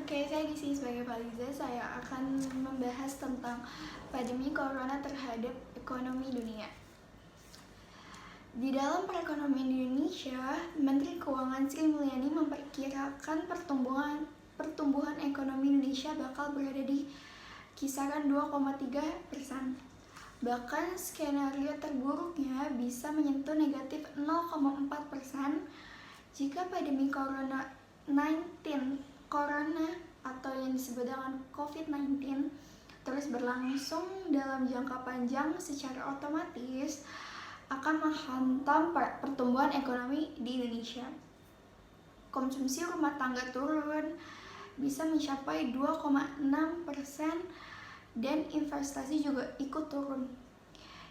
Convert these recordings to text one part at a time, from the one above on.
Oke, saya di sini sebagai Faliza. Saya akan membahas tentang pandemi corona terhadap ekonomi dunia. Di dalam perekonomian di Indonesia, Menteri Keuangan Sri Mulyani memperkirakan pertumbuhan ekonomi Indonesia bakal berada di kisaran 2,3%. Bahkan skenario terburuknya bisa menyentuh negatif 0,4% jika pandemi corona atau yang disebut dengan COVID-19 terus berlangsung dalam jangka panjang, secara otomatis akan menghantam pertumbuhan ekonomi di Indonesia. Konsumsi rumah tangga turun bisa mencapai 2,6% dan investasi juga ikut turun.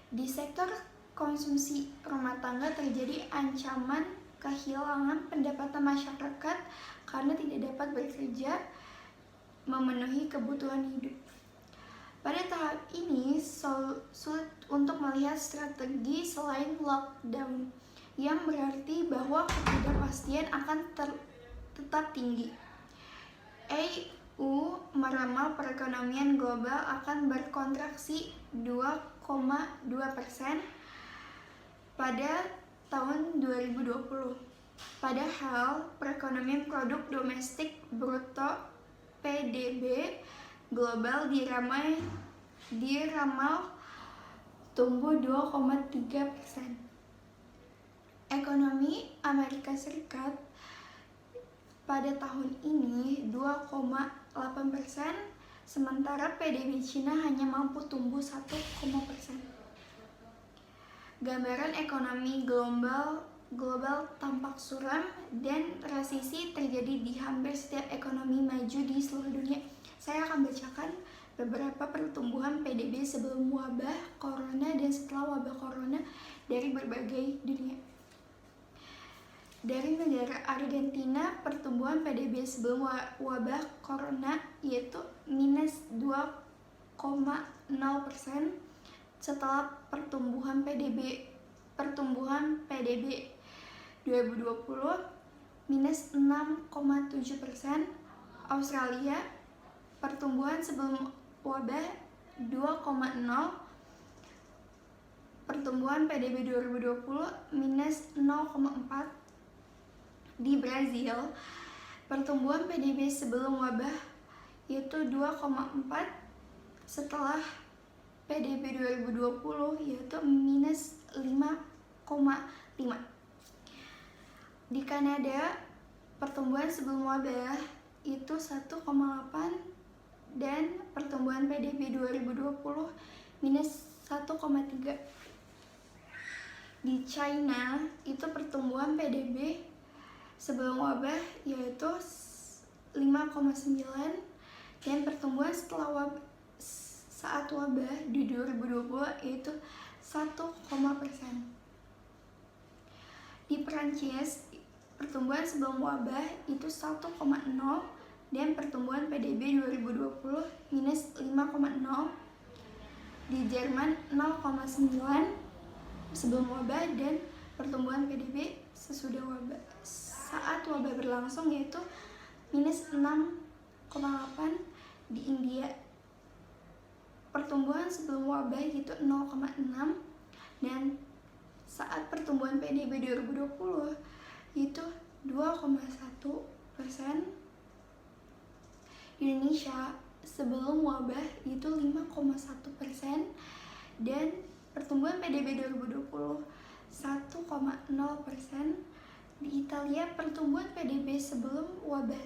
Di sektor konsumsi rumah tangga terjadi ancaman kehilangan pendapatan masyarakat karena tidak dapat bekerja memenuhi kebutuhan hidup. Pada tahap ini sulit untuk melihat strategi selain lockdown, yang berarti bahwa ketidakpastian akan tetap tinggi. EU meramal perekonomian global akan berkontraksi 2,2% pada tahun 2020. Padahal perekonomian produk domestik bruto (PDB) global diramal tumbuh 2,3%. Ekonomi Amerika Serikat pada tahun ini 2,8%, sementara PDB Cina hanya mampu tumbuh 1,%. Gambaran ekonomi global tampak suram dan resesi terjadi di hampir setiap ekonomi maju di seluruh dunia. Saya akan bacakan beberapa pertumbuhan PDB sebelum wabah corona dan setelah wabah corona dari berbagai dunia. Dari negara Argentina, pertumbuhan PDB sebelum wabah corona yaitu minus 2,0%, setelah pertumbuhan PDB 2020 minus 6,7%. Australia, pertumbuhan sebelum wabah 2,0%, pertumbuhan PDB 2020 minus 0,4%. Di Brazil, pertumbuhan PDB sebelum wabah yaitu 2,4%, setelah PDB 2020 yaitu minus 5,5%. Di Kanada, pertumbuhan sebelum wabah itu 1,8%, dan pertumbuhan PDB 2020 minus 1,3%. Di China, itu pertumbuhan PDB sebelum wabah yaitu 5,9%, dan pertumbuhan saat wabah di 2020 yaitu 1,%. Di Prancis, pertumbuhan sebelum wabah itu 1,0%, dan pertumbuhan PDB 2020 minus 5,0%. Di Jerman 0,9% sebelum wabah, dan pertumbuhan PDB saat wabah berlangsung yaitu minus 6,8%. Di India, pertumbuhan sebelum wabah itu 0,6%, dan saat pertumbuhan PDB 2020 itu 2,1%. Di Indonesia sebelum wabah itu 5,1%, dan pertumbuhan PDB 2020 1,0%. Di Italia, pertumbuhan PDB sebelum wabah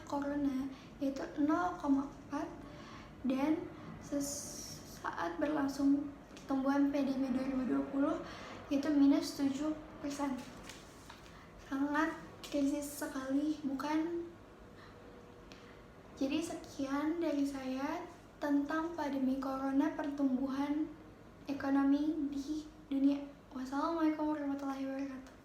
corona yaitu 0,4%, dan saat berlangsung pertumbuhan PDB 2020 yaitu minus 7%. Sangat krisis sekali, bukan? Jadi sekian dari saya tentang pandemi corona, pertumbuhan ekonomi di dunia. Wassalamualaikum warahmatullahi wabarakatuh.